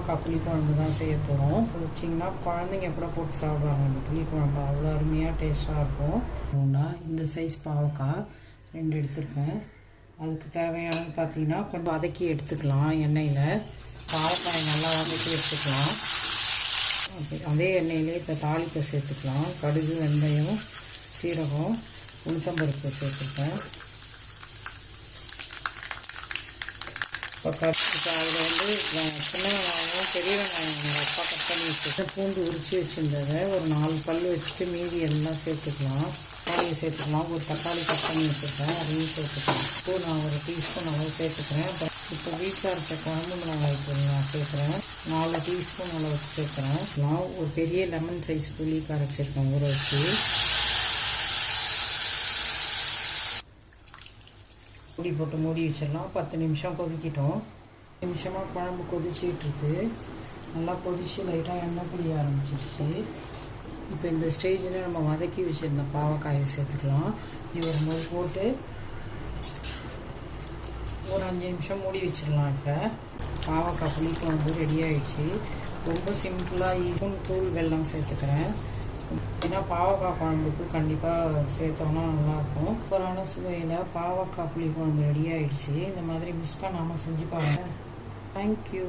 பாவக்காய் புளிக்குழம்பு தான் செய்ய போகிறோம். வச்சிங்கன்னா குழந்தைங்க கூட போட்டு சாப்பிடுவாங்க. இந்த புளிக்குழம்பு அவ்வளோ அருமையாக டேஸ்ட்டாக இருக்கும். இந்த சைஸ் பாவக்காய் 2 எடுத்துருக்கேன். அதுக்கு தேவையானது பார்த்திங்கன்னா கொஞ்சம் வதக்கி எடுத்துக்கலாம். எண்ணெயில் பாவக்காய் நல்லா வதக்கி எடுத்துக்கலாம். அதே எண்ணெயிலே இப்போ தாளிப்பை சேர்த்துக்கலாம். கடுகு, வெந்தயம், சீரகம், உளுத்தம்பருப்பு சேர்த்துருக்கேன். இப்போ அதில் சின்ன வெங்காயம், பெரிய வெங்காயம் எங்கள் அப்பா கட் பண்ணி வச்சுருக்கேன். பூண்டு உரித்து வச்சுருந்ததை ஒரு 4 பல் வச்சுட்டு மீதி எல்லாம் சேர்த்துக்கலாம். தக்காளியை சேர்த்துக்கலாம். ஒரு தக்காளி கட் பண்ணி வச்சுருக்கேன், அதையும் சேர்த்துக்கலாம். இப்போ நான் ஒரு டீஸ்பூன் அளவு சேர்த்துக்கிறேன். இப்போ வீட்டில் அரைச்ச குழம்பு மிளகாய் தூள் நான் சேர்க்குறேன். 4 டீஸ்பூன் அளவுக்கு சேர்க்குறேன். நான் ஒரு பெரிய லெமன் சைஸ் புளி கரைச்சிருக்கேன் ஊற வச்சு. பொடி போட்டு மூடி வச்சிடலாம். 10 நிமிஷம் கொதிக்கிட்டோம். நிமிஷமாக குழம்பு கொதிச்சிட்ருக்கு. நல்லா கொதித்து லைட்டாக எண்ணெய் பிடிக்க ஆரம்பிச்சிருச்சு. இப்போ இந்த ஸ்டேஜில் நம்ம வதக்கி வச்சுருந்த பாவக்காயை சேர்த்துக்கலாம். இது ஒரு முறை போட்டு ஒரு 5 நிமிஷம் மூடி வச்சிடலாம். இப்போ பாவக்காய் புளிக்குழம்பு ரெடி ஆகிடுச்சு. ரொம்ப சிம்பிளாக தூள் வெல்லம் சேர்த்துக்கிறேன். ஏன்னா பாவக்காய் குழம்புக்கு கண்டிப்பாக சேர்த்தோன்னா நல்லாயிருக்கும். சூப்பரான சுவையில் பாவக்காய் புளிக்குழம்பு ரெடி ஆகிடுச்சு. இந்த மாதிரி மிஸ் பண்ணாமல் செஞ்சு பாருங்கள். தேங்க்யூ.